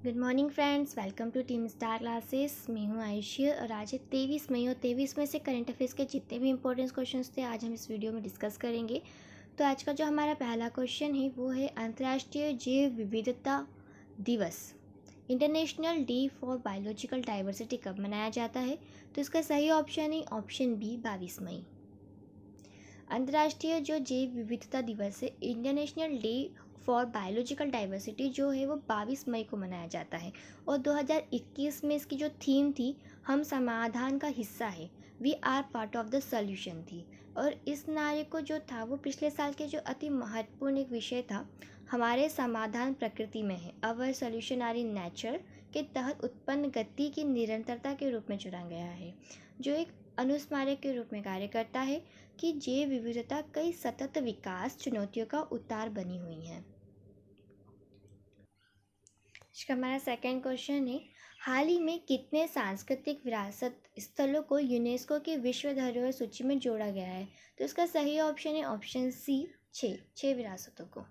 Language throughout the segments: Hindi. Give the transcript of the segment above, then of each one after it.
Good morning friends, welcome to team star classes. मैं हूँ आयुषी और आज है 23 मई और 23 में से करंट अफेयर्स के जितने भी इंपॉर्टेंट क्वेश्चंस थे आज हम इस वीडियो में डिस्कस करेंगे। तो आज का जो हमारा पहला क्वेश्चन है वो है अंतर्राष्ट्रीय जैव विविधता दिवस international day for biological diversity कब मनाया जाता है। तो इसका सही ऑप्शन है ऑप्शन बी 22 मई। अंतर्राष्ट्रीय जो जैव विविधता दिवस है international day for biological diversity जो है वो 22 मई को मनाया जाता है। और 2021 में इसकी जो थीम थी हम समाधान का हिस्सा है, we are part of the solution थी। और इस नारे को जो था वो पिछले साल के जो अति महत्वपूर्ण एक विषय था हमारे समाधान प्रकृति में है, अवर सॉल्यूशन आर इन नेचर के तहत उत्पन्न गति की निरंतरता के रूप में चुना गया है, जो एक अनुस्मारक के रूप में कार्य करता है कि जैव विविधता कई सतत विकास चुनौतियों का उतार बनी हुई है। इसका हमारा सेकंड क्वेश्चन है, हाल ही में कितने सांस्कृतिक विरासत स्थलों को यूनेस्को की विश्व धरोहर सूची में जोड़ा गया है। तो इसका सही ऑप्शन है ऑप्शन सी 6 विरासतों को।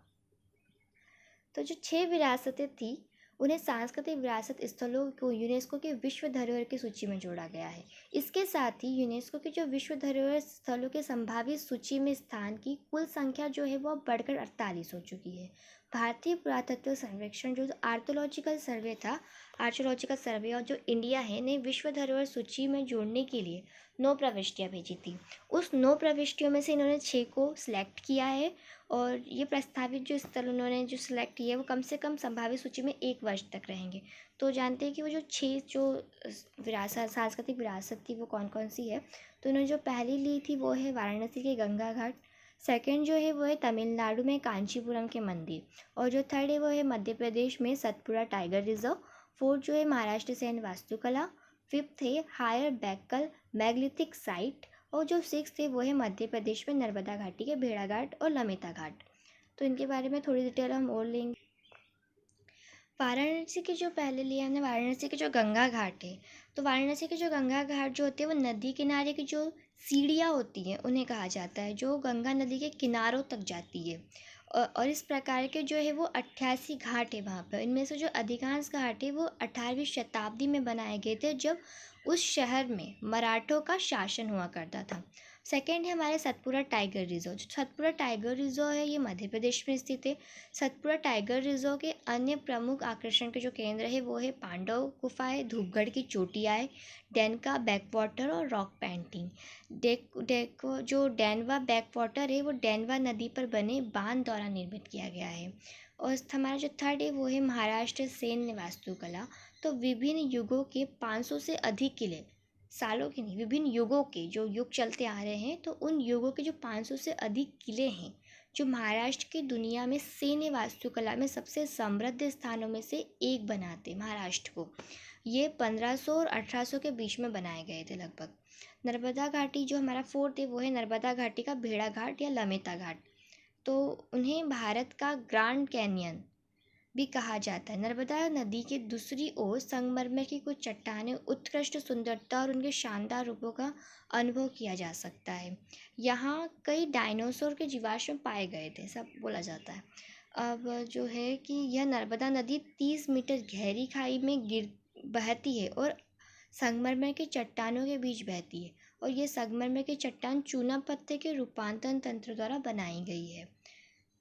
तो जो 6 विरासतें थी उन्हें सांस्कृतिक विरासत स्थलों को यूनेस्को की विश्व धरोहर की सूची में जोड़ा गया है। इसके साथ ही यूनेस्को की जो विश्व धरोहर स्थलों के संभावित सूची में स्थान की कुल संख्या जो है वो बढ़कर 48 हो चुकी है। भारतीय पुरातत्व सर्वेक्षण जो आर्कोलॉजिकल सर्वे और जो इंडिया है ने विश्व धरोहर सूची में जोड़ने के लिए 9 प्रविष्टियाँ भेजी थी। उस 9 प्रविष्टियों में से इन्होंने 6 को सिलेक्ट किया है और ये प्रस्तावित जो स्थल उन्होंने जो सिलेक्ट किए वो कम से कम संभावित सूची में 1 वर्ष तक रहेंगे। तो जानते हैं कि वो जो 6 जो विरासत सांस्कृतिक विरासत थी वो कौन कौन सी है। तो उन्होंने जो पहली ली थी वो है वाराणसी के गंगा घाट, सेकेंड जो है वो है तमिलनाडु में कांचीपुरम के मंदिर, और जो थर्ड है वो है मध्य प्रदेश में सतपुड़ा टाइगर रिजर्व, फोर्थ जो है महाराष्ट्र सैन्य वास्तुकला, फिफ्थ है हायर बैकल मैग्लिथिक साइट, और जो सिक्स है वो है मध्य प्रदेश में नर्मदा घाटी के भेड़ा घाट और लमेता घाट। तो इनके बारे में थोड़ी डिटेल हम और लेंगे। वाराणसी की जो पहले लिया हमने वाराणसी के जो गंगा घाट है, तो वाराणसी के जो गंगा घाट जो होते हैं वो नदी किनारे की जो सीढ़ियाँ होती हैं उन्हें कहा जाता है, जो गंगा नदी के किनारों तक जाती है। और इस प्रकार के जो है वो 88 घाट है वहाँ पर। इनमें से जो अधिकांश घाट है वो 18वीं शताब्दी में बनाए गए थे जब उस शहर में मराठों का शासन हुआ करता था। सेकेंड है हमारे सतपुड़ा टाइगर रिजर्व। जो सतपुड़ा टाइगर रिजर्व है ये मध्य प्रदेश में स्थित है। सतपुड़ा टाइगर रिजर्व के अन्य प्रमुख आकर्षण के जो केंद्र है वो है पांडव गुफा है, धूपगढ़ की चोटियाँ है, डेनका बैकवाटर और रॉक पेंटिंग। जो डेनवा बैकवाटर है वो डेनवा नदी पर बने बांध द्वारा निर्मित किया गया है। और हमारा जो थर्ड है वो है महाराष्ट्र सैन्य वास्तुकला। तो विभिन्न युगों के 500 से अधिक किले, सालों के नहीं विभिन्न युगों के जो युग चलते आ रहे हैं, तो उन युगों के जो 500 से अधिक किले हैं जो महाराष्ट्र की दुनिया में सैन्य वास्तुकला में सबसे समृद्ध स्थानों में से एक बनाते महाराष्ट्र को। ये 1500 और 1800 के बीच में बनाए गए थे लगभग। नर्मदा घाटी जो हमारा फोर्थ है वो है नर्मदा घाटी का भेड़ा घाट या लमेता घाट। तो उन्हें भारत का ग्रैंड कैनियन भी कहा जाता है। नर्मदा नदी के दूसरी ओर संगमरमर की कुछ चट्टानें उत्कृष्ट सुंदरता और उनके शानदार रूपों का अनुभव किया जा सकता है। यहाँ कई डायनासोर के जीवाश्म पाए गए थे सब बोला जाता है। अब जो है कि यह नर्मदा नदी 30 मीटर गहरी खाई में बहती है और संगमरमर की चट्टानों के बीच बहती है, और ये संगमरमर की चट्टान चूना पत्थर के रूपांतरण तंत्र द्वारा बनाई गई है।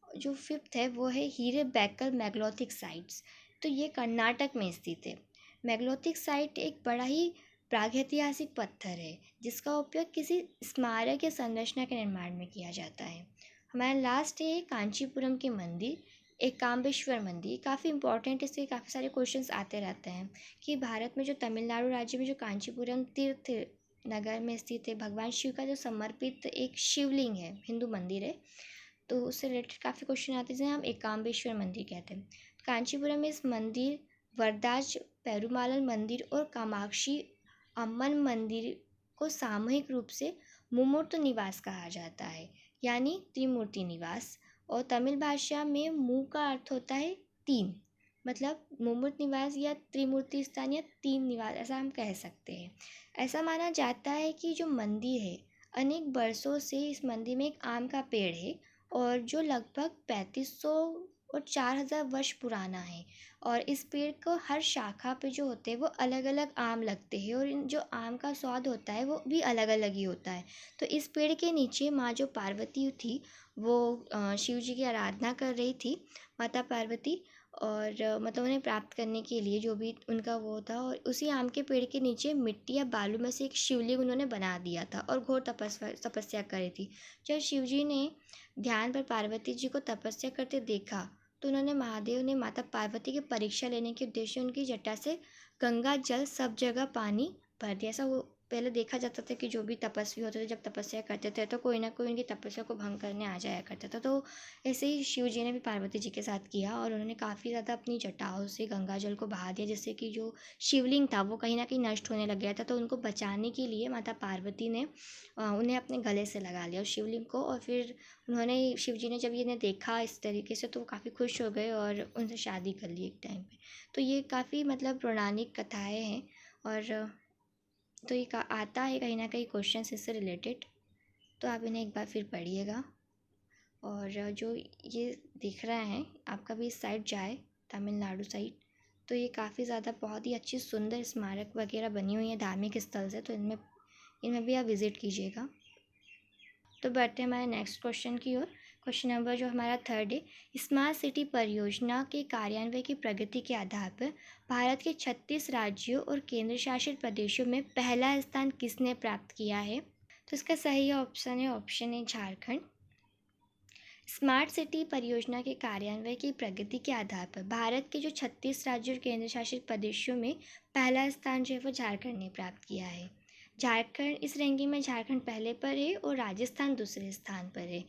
जो फिफ्थ है वो है हीरे बैकल मैग्लोथिक साइट्स। तो ये कर्नाटक में स्थित है। मैग्लोथिक साइट एक बड़ा ही प्रागैतिहासिक पत्थर है जिसका उपयोग किसी स्मारक या संरचना के निर्माण में किया जाता है। हमारा लास्ट है कांचीपुरम के मंदिर, एकाम्बेश्वर मंदिर। काफ़ी इंपॉर्टेंट, इसके काफ़ी सारे क्वेश्चंस आते रहते हैं कि भारत में जो तमिलनाडु राज्य में जो कांचीपुरम तीर्थ नगर में स्थित है भगवान शिव का जो समर्पित एक शिवलिंग है, हिंदू मंदिर है। तो उससे रिलेटेड काफ़ी क्वेश्चन आते हैं जिसे हम एकाम्बेश्वर मंदिर कहते हैं। कांचीपुरम में इस मंदिर, वरदाज पेरुमाल मंदिर और कामाक्षी अम्मन मंदिर को सामूहिक रूप से मुमूर्त निवास कहा जाता है, यानी त्रिमूर्ति निवास। और तमिल भाषा में मु का अर्थ होता है 3, मतलब मुमूर्त निवास या त्रिमूर्ति स्थान या 3 निवास ऐसा हम कह सकते हैं। ऐसा माना जाता है कि जो मंदिर है अनेक वर्षों से इस मंदिर में एक आम का पेड़ है और जो लगभग 3500 और 4000 वर्ष पुराना है। और इस पेड़ को हर शाखा पे जो होते हैं वो अलग अलग आम लगते हैं, और इन जो आम का स्वाद होता है वो भी अलग अलग ही होता है। तो इस पेड़ के नीचे माँ जो पार्वती थी वो शिव जी की आराधना कर रही थी, माता पार्वती। और मतलब उन्हें प्राप्त करने के लिए जो भी उनका वो था, और उसी आम के पेड़ के नीचे मिट्टी या बालू में से एक शिवलिंग उन्होंने बना दिया था और घोर तपस्या करी थी। जब शिव जी ने ध्यान पर पार्वती जी को तपस्या करते देखा तो उन्होंने महादेव ने माता पार्वती की परीक्षा लेने के उद्देश्य उनकी जटा से गंगा जल सब जगह पानी भर दिया। ऐसा वो पहले देखा जाता था कि जो भी तपस्वी होते थे जब तपस्या करते थे तो कोई ना कोई उनकी तपस्या को भंग करने आ जाया करता था। तो ऐसे ही शिव जी ने भी पार्वती जी के साथ किया और उन्होंने काफ़ी ज़्यादा अपनी जटाओं से गंगा जल को बहा दिया, जिससे कि जो शिवलिंग था वो कहीं ना कहीं नष्ट होने लग गया था। तो उनको बचाने के लिए माता पार्वती ने उन्हें अपने गले से लगा लिया उस शिवलिंग को। और फिर उन्होंने शिव जी ने जब इन्हें देखा इस तरीके से तो वो काफ़ी खुश हो गए और उनसे शादी कर ली एक टाइम पे। तो ये काफ़ी मतलब पौराणिक कथाएँ हैं। और तो ये आता है कहीं ना कहीं क्वेश्चन इससे रिलेटेड, तो आप इन्हें एक बार फिर पढ़िएगा। और जो ये दिख रहा है आपका भी इस साइड जाए, तमिलनाडु साइड, तो ये काफ़ी ज़्यादा बहुत ही अच्छी सुंदर स्मारक वगैरह बनी हुई है धार्मिक स्थल से, तो इनमें इनमें भी आप विज़िट कीजिएगा। तो बढ़ते हैं हमारे नेक्स्ट क्वेश्चन की ओर। क्वेश्चन नंबर जो हमारा 3 है, स्मार्ट सिटी परियोजना के कार्यान्वयन की प्रगति के आधार पर भारत के 36 राज्यों और केंद्र शासित प्रदेशों में पहला स्थान किसने प्राप्त किया है? तो इसका सही ऑप्शन है option A Jharkhand. Smart city परियोजना के कार्यान्वयन की प्रगति के आधार पर भारत के जो 36 राज्यों और केंद्र शासित प्रदेशों में पहला स्थान जो है वो झारखंड ने प्राप्त किया है। झारखंड इस रैंकिंग में झारखंड पहले पर है और राजस्थान दूसरे स्थान पर है।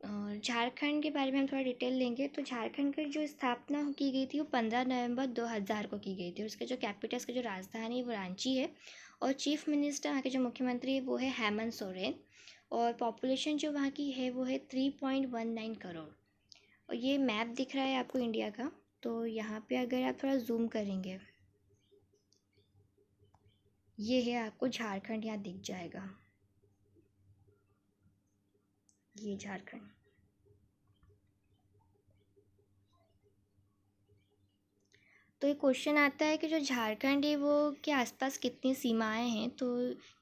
और झारखंड के बारे में हम थोड़ा डिटेल लेंगे तो झारखंड की जो स्थापना की गई थी वो 15 नवंबर 2000 को की गई थी। और उसके जो कैपिटल, उसकी जो राजधानी है वो रांची है। और चीफ मिनिस्टर वहाँ के जो मुख्यमंत्री है वो है हेमंत सोरेन। और पॉपुलेशन जो वहाँ की है वो है 3.19 करोड़। और ये मैप दिख रहा है आपको इंडिया का, तो यहाँ पे अगर आप थोड़ा जूम करेंगे ये है आपको झारखंड यहाँ दिख जाएगा, ये झारखंड। तो एक क्वेश्चन आता है कि जो झारखंड है वो के आसपास कितनी सीमाएं हैं, तो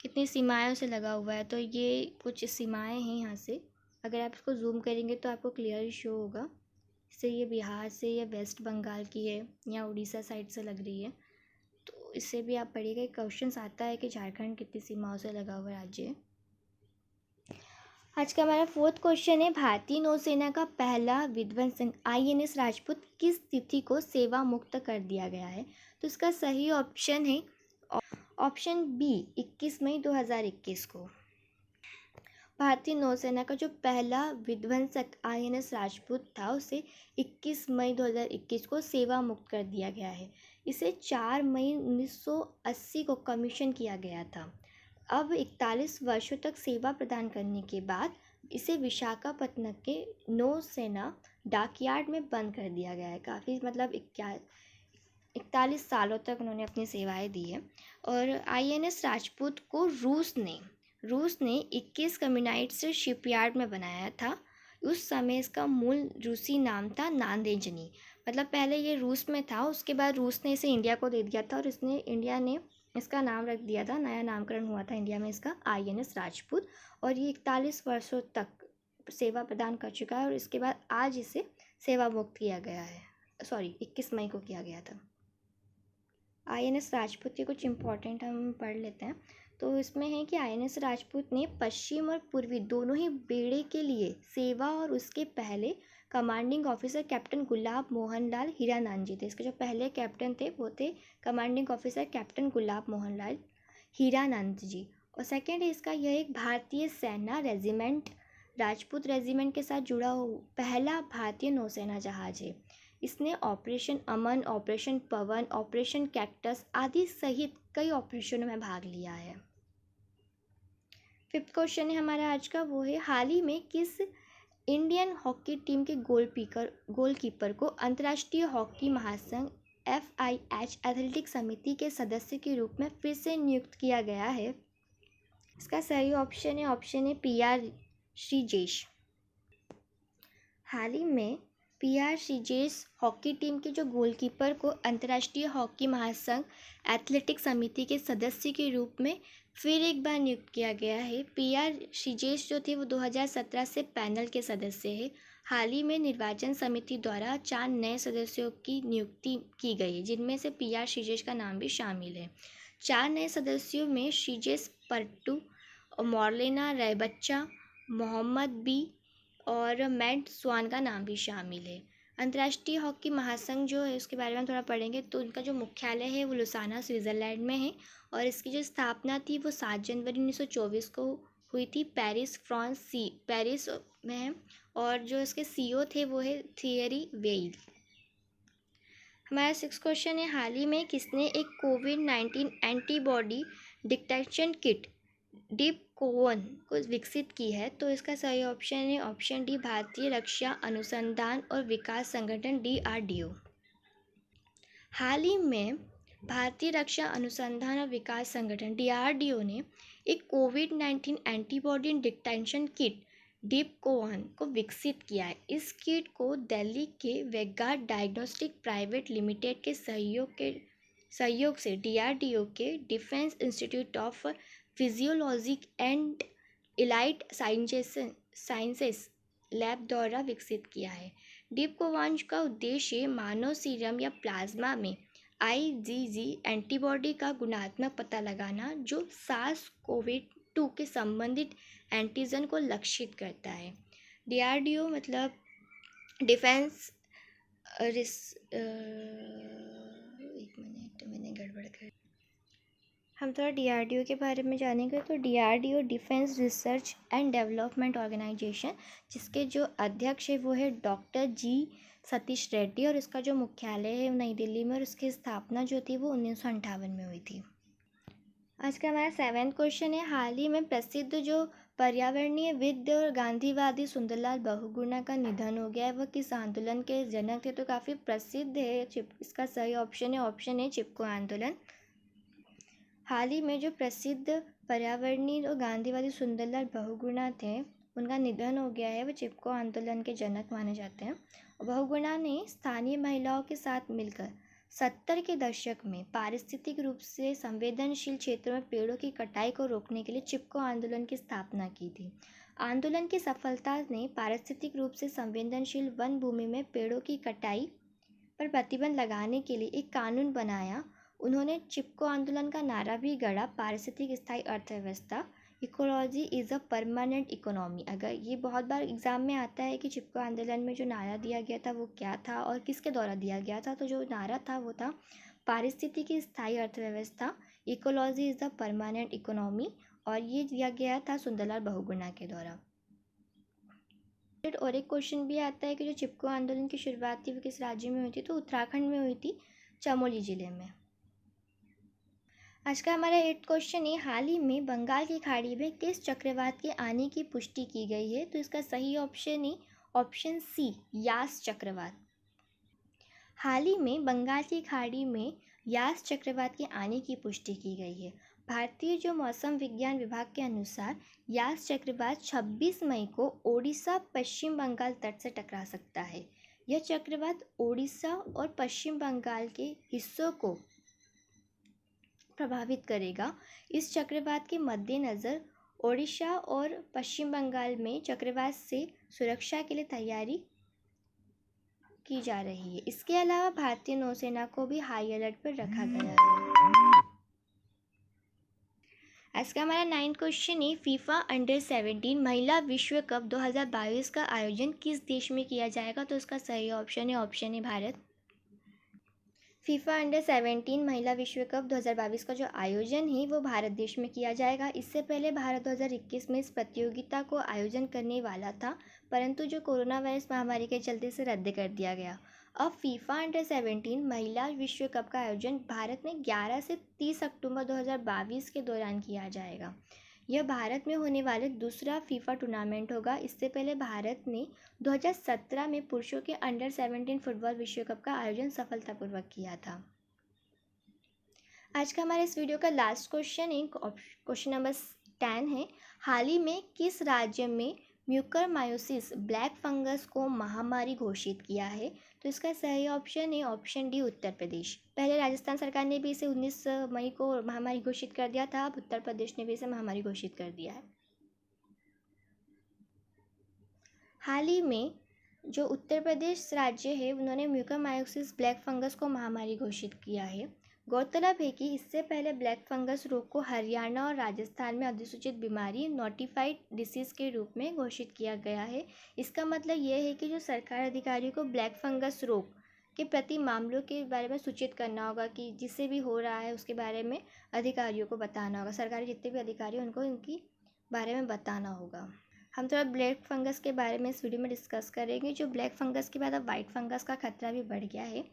कितनी सीमाओं से लगा हुआ है, तो ये कुछ सीमाएं हैं यहाँ से। अगर आप इसको जूम करेंगे तो आपको क्लियर शो होगा। इससे ये बिहार से या वेस्ट बंगाल की है या उड़ीसा साइड से लग रही है, तो इससे भी आप पढ़िएगा। एक क्वेश्चन आता है कि झारखंड कितनी सीमाओं से लगा हुआ राज्य है। आज का हमारा 4th क्वेश्चन है, भारतीय नौसेना का पहला विध्वंसक INS राजपूत किस तिथि को सेवा मुक्त कर दिया गया है? तो इसका सही ऑप्शन है ऑप्शन बी 21 मई 2021 को। भारतीय नौसेना का जो पहला विध्वंसक INS राजपूत था उसे 21 मई 2021 को सेवा मुक्त कर दिया गया है। इसे 4 मई 1980 को कमीशन किया गया था। अब 41 वर्षों तक सेवा प्रदान करने के बाद इसे विशाखापट्टनम के नौसेना डॉकयार्ड में बंद कर दिया गया है। काफ़ी मतलब 41 सालों तक उन्होंने अपनी सेवाएं दी है। और INS राजपूत को रूस ने 21 कम्युनाइट से शिपयार्ड में बनाया था। उस समय इसका मूल रूसी नाम था नांदेजनी। मतलब पहले ये रूस में था, उसके बाद रूस ने इसे इंडिया को दे दिया था और इंडिया ने इसका नाम रख दिया था, नया नामकरण हुआ था इंडिया में इसका INS राजपूत। और ये 41 वर्षों तक सेवा प्रदान कर चुका है और इसके बाद आज इसे सेवा मुक्त किया गया है। 21 मई को किया गया था। INS राजपूत के कुछ इम्पोर्टेंट हम पढ़ लेते हैं। तो इसमें है कि INS राजपूत ने पश्चिम और पूर्वी दोनों ही बेड़े के लिए सेवा, और उसके पहले कमांडिंग ऑफिसर कैप्टन गुलाब मोहन लाल हीरानंद जी थे। इसके जो पहले कैप्टन थे वो थे कमांडिंग ऑफिसर कैप्टन गुलाब मोहन लाल हीरानंद जी। और सेकेंड है इसका, यह एक भारतीय सेना रेजिमेंट राजपूत रेजिमेंट के साथ जुड़ा पहला भारतीय नौसेना जहाज है। इसने ऑपरेशन अमन, ऑपरेशन पवन, ऑपरेशन कैक्टस आदि सहित कई ऑपरेशनों में भाग लिया है। 5th क्वेश्चन है हमारा आज का, वो है हाल ही में किस इंडियन हॉकी टीम के गोलकीपर को अंतर्राष्ट्रीय हॉकी महासंघ FIH एथलेटिक्स समिति के सदस्य के रूप में फिर से नियुक्त किया गया है? इसका सही ऑप्शन है PR श्रीजेश। हाल ही में पीआर श्रीजेश हॉकी टीम के जो गोलकीपर को अंतर्राष्ट्रीय हॉकी महासंघ एथलेटिक्स समिति के सदस्य के रूप में फिर एक बार नियुक्त किया गया है। पीआर श्रीजेश जो थे वो 2017 से पैनल के सदस्य हैं। हाल ही में निर्वाचन समिति द्वारा 4 नए सदस्यों की नियुक्ति की गई है, जिनमें से पीआर श्रीजेश का नाम भी शामिल है। 4 नए सदस्यों में श्रीजेश पर्टू, मॉर्लेना रैबच्चा, मोहम्मद बी और मैट स्वान का नाम भी शामिल है। अंतर्राष्ट्रीय हॉकी महासंघ जो है उसके बारे में हम थोड़ा पढ़ेंगे तो उनका जो मुख्यालय है वो लुसाना स्विट्ज़रलैंड में है और इसकी जो स्थापना थी वो 7 जनवरी 1924 को हुई थी। पेरिस में है और जो इसके सीईओ थे वो है थियरी वेइल। हमारा 6 क्वेश्चन है, हाल ही में किसने एक कोविड-19 एंटीबॉडी डिटेक्शन किट डिपकोवन को विकसित की है? तो इसका सही ऑप्शन है ऑप्शन डी, भारतीय रक्षा अनुसंधान और विकास संगठन DRDO। हाल ही में भारतीय रक्षा अनुसंधान और विकास संगठन DRDO ने एक कोविड-19 एंटीबॉडी डिटेक्शन किट डिपकोवन को विकसित किया है। इस किट को दिल्ली के वैगार्ड डायग्नोस्टिक प्राइवेट लिमिटेड के सहयोग से DRDO के defence institute of physiology and allied sciences lab द्वारा विकसित किया है। डिपकोवन का उद्देश्य मानव सीरम या प्लाज्मा में IgG एंटीबॉडी का गुणात्मक पता लगाना जो SARS-CoV-2 के संबंधित एंटीजन को लक्षित करता है। DRDO मतलब डिफेंस एक मिनट मैंने गड़बड़ कर, हम थोड़ा DRDO के बारे में जानेंगे। तो DRDO defence research and development organisation, जिसके जो अध्यक्ष है वो है डॉक्टर G सतीश रेड्डी और इसका जो मुख्यालय है नई दिल्ली में और इसकी स्थापना जो थी वो 1958 में हुई थी। आज का हमारा 7वां क्वेश्चन है, हाल ही में प्रसिद्ध जो पर्यावरणीयविद और गांधीवादी सुंदरलाल बहुगुणा का निधन हो गया है। वह किस आंदोलन के जनक थे? तो काफ़ी प्रसिद्ध है इसका सही ऑप्शन है चिपको आंदोलन। हाल ही में जो प्रसिद्ध पर्यावरणीय और गांधीवादी सुंदरलाल बहुगुणा थे उनका निधन हो गया है। वो चिपको आंदोलन के जनक माने जाते हैं। बहुगुणा ने स्थानीय महिलाओं के साथ मिलकर 70 के दशक में पारिस्थितिक रूप से संवेदनशील क्षेत्रों में पेड़ों की कटाई को रोकने के लिए चिपको आंदोलन की स्थापना की थी। आंदोलन की सफलता ने पारिस्थितिक रूप से संवेदनशील वन भूमि में पेड़ों की कटाई पर प्रतिबंध लगाने के लिए एक कानून बनाया। उन्होंने चिपको आंदोलन का नारा भी गढ़ा, पारिस्थितिक स्थायी अर्थव्यवस्था, ecology is a permanent economy. अगर ये बहुत बार एग्जाम में आता है कि चिपको आंदोलन में जो नारा दिया गया था वो क्या था और किसके द्वारा दिया गया था, तो जो नारा था वो था पारिस्थितिकी स्थायी अर्थव्यवस्था, ecology is the permanent economy, और ये दिया गया था सुंदरलाल बहुगुणा के द्वारा। और एक क्वेश्चन भी आता है कि जो चिपको आंदोलन की शुरुआत थी वो किस राज्य में हुई थी? तो उत्तराखंड में हुई थी, चमोली जिले में। आज का हमारा 8 क्वेश्चन है, हाल ही में बंगाल की खाड़ी में किस चक्रवात के आने की पुष्टि की गई है? तो इसका सही ऑप्शन है ऑप्शन सी, यास चक्रवात। हाल ही में बंगाल की खाड़ी में यास चक्रवात के आने की पुष्टि की गई है। भारतीय जो मौसम विज्ञान विभाग के अनुसार यास चक्रवात 26 मई को ओडिशा पश्चिम बंगाल तट से टकरा सकता है। यह चक्रवात ओडिशा और पश्चिम बंगाल के हिस्सों को प्रभावित करेगा। इस चक्रवात के मद्देनज़र ओडिशा और पश्चिम बंगाल में चक्रवात से सुरक्षा के लिए तैयारी की जा रही है। इसके अलावा भारतीय नौसेना को भी हाई अलर्ट पर रखा गया है। आज का हमारा 9 क्वेश्चन है, फीफा अंडर-17 महिला विश्व कप 2022 का आयोजन किस देश में किया जाएगा? तो इसका सही ऑप्शन है भारत। फीफा अंडर-17 महिला विश्व कप 2022 का जो आयोजन है वो भारत देश में किया जाएगा। इससे पहले भारत 2021 में इस प्रतियोगिता को आयोजन करने वाला था, परंतु जो कोरोना वायरस महामारी के चलते इसे रद्द कर दिया गया। अब फीफा अंडर-17 महिला विश्व कप का आयोजन भारत में 11 से 30 अक्टूबर 2022 के दौरान किया जाएगा। यह भारत में होने वाले दूसरा फीफा टूर्नामेंट होगा। इससे पहले भारत ने 2017 में पुरुषों के अंडर-17 फुटबॉल विश्व कप का आयोजन सफलतापूर्वक किया था। आज का हमारे इस वीडियो का लास्ट क्वेश्चन है, क्वेश्चन नंबर 10 है, हाल ही में किस राज्य में म्यूकरमायोसिस ब्लैक फंगस को महामारी घोषित किया है। तो इसका सही ऑप्शन है ऑप्शन डी, उत्तर प्रदेश। पहले राजस्थान सरकार ने भी इसे 19 मई को महामारी घोषित कर दिया था, अब उत्तर प्रदेश ने भी इसे महामारी घोषित कर दिया है। हाल ही में जो उत्तर प्रदेश राज्य है उन्होंने म्यूकरमायोसिस ब्लैक फंगस को महामारी घोषित किया है। गौरतलब है कि इससे पहले ब्लैक फंगस रोग को हरियाणा और राजस्थान में अधिसूचित बीमारी नोटिफाइड डिसीज़ के रूप में घोषित किया गया है। इसका मतलब ये है कि जो सरकार अधिकारियों को ब्लैक फंगस रोग के प्रति मामलों के बारे में सूचित करना होगा कि जिससे भी हो रहा है उसके बारे में अधिकारियों को बताना होगा। सरकारी जितने भी अधिकारी हैं उनको इनकी बारे में बताना होगा। हम थोड़ा ब्लैक फंगस के बारे में इस वीडियो में डिस्कस करेंगे। जो ब्लैक फंगस के बाद अब वाइट फंगस का खतरा भी बढ़ गया है।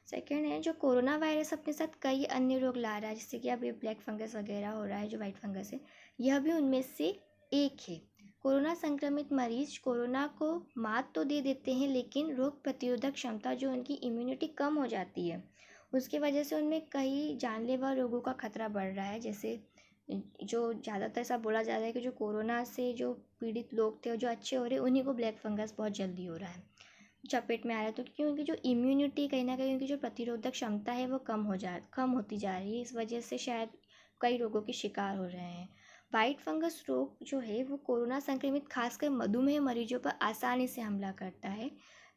सेकेंड है जो कोरोना वायरस अपने साथ कई अन्य रोग ला रहा है, जिससे कि अब ये ब्लैक फंगस वगैरह हो रहा है, जो वाइट फंगस है यह भी उनमें से एक है। कोरोना संक्रमित मरीज कोरोना को मात तो दे देते हैं, लेकिन रोग प्रतिरोधक क्षमता जो उनकी इम्यूनिटी कम हो जाती है उसकी वजह से उनमें कई जानलेवा रोगों का खतरा बढ़ रहा है। जैसे जो ज़्यादातर ऐसा बोला जा रहा है कि जो कोरोना से जो पीड़ित लोग थे और जो अच्छे हो रहे हैं उन्हीं को ब्लैक फंगस बहुत जल्दी हो रहा है, चपेट में आ रहा है। तो क्योंकि उनकी जो इम्यूनिटी कहीं ना कहीं उनकी जो प्रतिरोधक क्षमता है वो कम होती जा रही है, इस वजह से शायद कई रोगों के शिकार हो रहे हैं। वाइट फंगस रोग जो है वो कोरोना संक्रमित खासकर मधुमेह मरीजों पर आसानी से हमला करता है।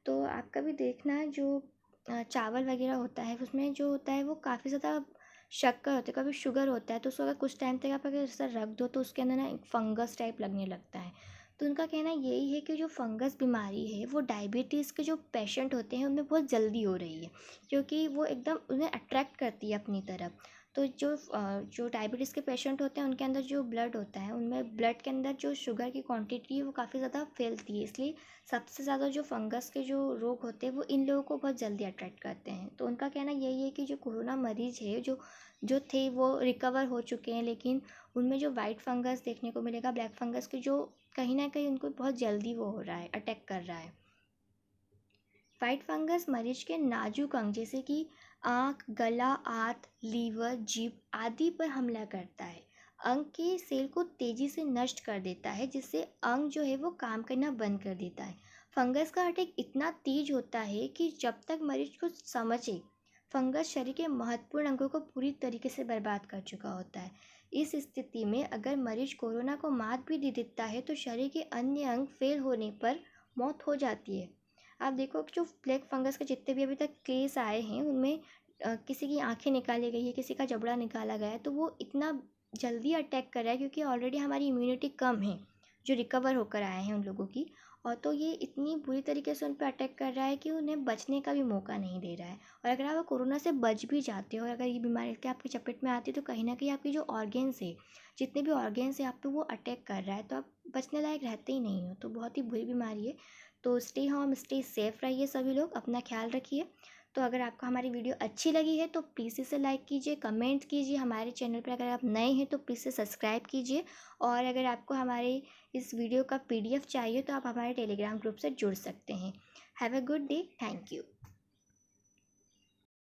तो आप कभी देखना जो चावल वगैरह होता है उसमें जो होता है वो काफ़ी ज़्यादा शक्कर होती है, कभी शुगर होता है, तो उसको अगर कुछ टाइम तक आप अगर ऐसा रख दो तो उसके अंदर ना एक फंगस टाइप लगने लगता है। तो उनका कहना यही है कि जो फंगस बीमारी है वो डायबिटीज़ के जो पेशेंट होते हैं उनमें बहुत जल्दी हो रही है, क्योंकि वो एकदम उन्हें अट्रैक्ट करती है अपनी तरफ। तो जो डायबिटीज़ के पेशेंट होते हैं उनके अंदर जो ब्लड होता है उनमें ब्लड के अंदर जो शुगर की क्वांटिटी है वो काफ़ी ज़्यादा फैलती है, इसलिए सबसे ज़्यादा जो फंगस के जो रोग होते हैं वो इन लोगों को बहुत जल्दी अट्रैक्ट करते हैं। तो उनका कहना यही है कि जो कोरोना मरीज है जो जो थे वो रिकवर हो चुके हैं, लेकिन उनमें जो वाइट फंगस देखने को मिलेगा, ब्लैक फंगस की जो कहीं ना कहीं उनको बहुत जल्दी वो हो रहा है, अटैक कर रहा है। वाइट फंगस मरीज के नाजुक अंग जैसे कि आँख, गला, आंत, लीवर, जीभ आदि पर हमला करता है। अंग के सेल को तेजी से नष्ट कर देता है, जिससे अंग जो है वो काम करना बंद कर देता है। फंगस का अटैक इतना तेज होता है कि जब तक मरीज को समझे फंगस शरीर के महत्वपूर्ण अंगों को पूरी तरीके से बर्बाद कर चुका होता है। इस स्थिति में अगर मरीज कोरोना को मात भी दे देता है तो शरीर के अन्य अंग फेल होने पर मौत हो जाती है। आप देखो कि जो ब्लैक फंगस के जितने भी अभी तक केस आए हैं उनमें किसी की आंखें निकाली गई है, किसी का जबड़ा निकाला गया है, तो वो इतना जल्दी अटैक कर रहा है क्योंकि ऑलरेडी हमारी इम्यूनिटी कम है जो रिकवर होकर आए हैं उन लोगों की। और तो ये इतनी बुरी तरीके से उन पर अटैक कर रहा है कि उन्हें बचने का भी मौका नहीं दे रहा है। और अगर आप कोरोना से बच भी जाते हो और अगर ये बीमारी के आपकी चपेट में आती है तो कहीं ना कहीं आपकी जो ऑर्गेन्स है, जितने भी ऑर्गेन्स है आप पे वो अटैक कर रहा है, तो आप बचने लायक रहते ही नहीं हो। तो बहुत ही बुरी बीमारी है। तो स्टे होम, स्टे सेफ रहिए, सभी लोग अपना ख्याल रखिए। तो अगर आपको हमारी वीडियो अच्छी लगी है तो प्लीज़ इसे लाइक कीजिए, कमेंट कीजिए। हमारे चैनल पर अगर आप नए हैं तो प्लीज़ इसे सब्सक्राइब कीजिए। और अगर आपको हमारे इस वीडियो का PDF चाहिए तो आप हमारे टेलीग्राम ग्रुप से जुड़ सकते हैं। Have a good day. Thank you.